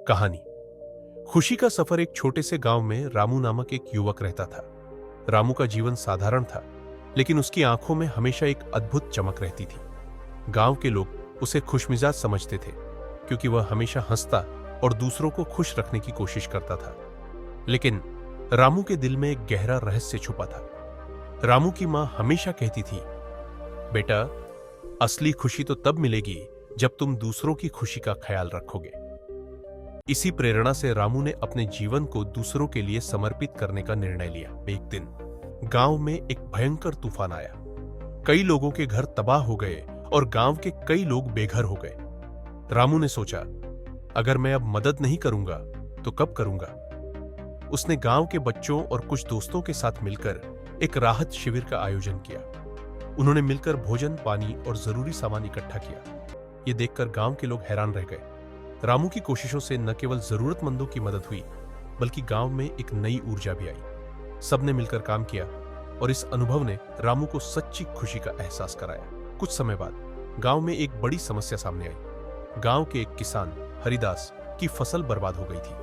कहानी। खुशी का सफर। एक छोटे से गांव में रामू नामक एक युवक रहता था। रामू का जीवन साधारण था, लेकिन उसकी आंखों में हमेशा एक अद्भुत चमक रहती थी। गांव के लोग उसे खुशमिजाज समझते थे, क्योंकि वह हमेशा हंसता और दूसरों को खुश रखने की कोशिश करता था। लेकिन रामू के दिल में एक गहरा रहस्य छुपा था। रामू की मां हमेशा कहती थी, बेटा, असली खुशी तो तब मिलेगी जब तुम दूसरों की खुशी का ख्याल रखोगे। इसी प्रेरणा से रामू ने अपने जीवन को दूसरों के लिए समर्पित करने का निर्णय लिया। एक दिन गांव में एक भयंकर तूफान आया। कई लोगों के घर तबाह हो गए और गांव के कई लोग बेघर हो गए। रामू ने सोचा, अगर मैं अब मदद नहीं करूंगा तो कब करूंगा। उसने गांव के बच्चों और कुछ दोस्तों के साथ मिलकर एक राहत शिविर का आयोजन किया। उन्होंने मिलकर भोजन, पानी और जरूरी सामान इकट्ठा किया। ये देखकर गांव के लोग हैरान रह गए। रामू की कोशिशों से न केवल जरूरतमंदों की मदद हुई, बल्कि गांव में एक नई ऊर्जा भी आई। सबने मिलकर काम किया और इस अनुभव ने रामू को सच्ची खुशी का एहसास कराया। कुछ समय बाद गांव में एक बड़ी समस्या सामने आई। गांव के एक किसान हरिदास की फसल बर्बाद हो गई थी।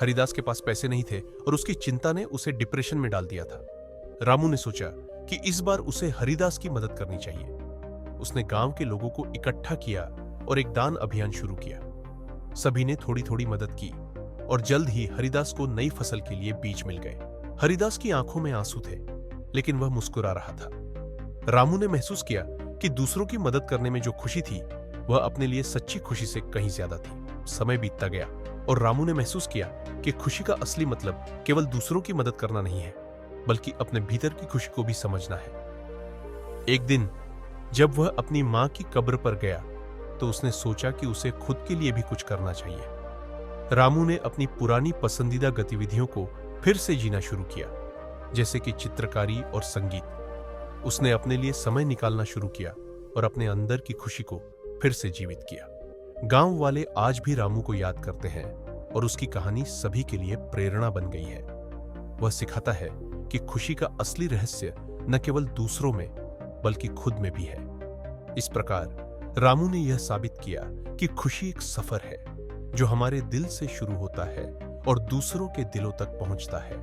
हरिदास के पास पैसे नहीं थे और उसकी चिंता ने उसे डिप्रेशन में डाल दिया था। रामू ने सोचा कि इस बार उसे हरिदास की मदद करनी चाहिए। उसने गांव के लोगों को इकट्ठा किया और एक दान अभियान शुरू किया। सभी ने थोड़ी थोड़ी मदद की और जल्द ही हरिदास को नई फसल के लिए बीज मिल गए। हरिदास की आंखों में आंसू थे, लेकिन वह मुस्कुरा रहा था। रामू ने महसूस किया कि दूसरों की मदद करने में जो खुशी थी, वह अपने लिए सच्ची खुशी से कहीं ज्यादा थी। समय बीतता गया और रामू ने महसूस किया कि खुशी का असली मतलब केवल दूसरों की मदद करना नहीं है, बल्कि अपने भीतर की खुशी को भी समझना है। एक दिन जब वह अपनी मां की कब्र पर गया, तो उसने सोचा कि उसे खुद के लिए भी कुछ करना चाहिए। रामू ने अपनी पुरानी पसंदीदा गतिविधियों को फिर से जीना शुरू किया, जैसे कि चित्रकारी और संगीत। उसने अपने लिए समय निकालना शुरू किया और अपने अंदर की खुशी को फिर से जीवित किया। गांव वाले आज भी रामू को याद करते हैं और उसकी कहानी सभी के लिए प्रेरणा बन गई है। वह सिखाता है कि खुशी का असली रहस्य न केवल दूसरों में, बल्कि खुद में भी है। इस प्रकार रामू ने यह साबित किया कि खुशी एक सफर है, जो हमारे दिल से शुरू होता है और दूसरों के दिलों तक पहुंचता है।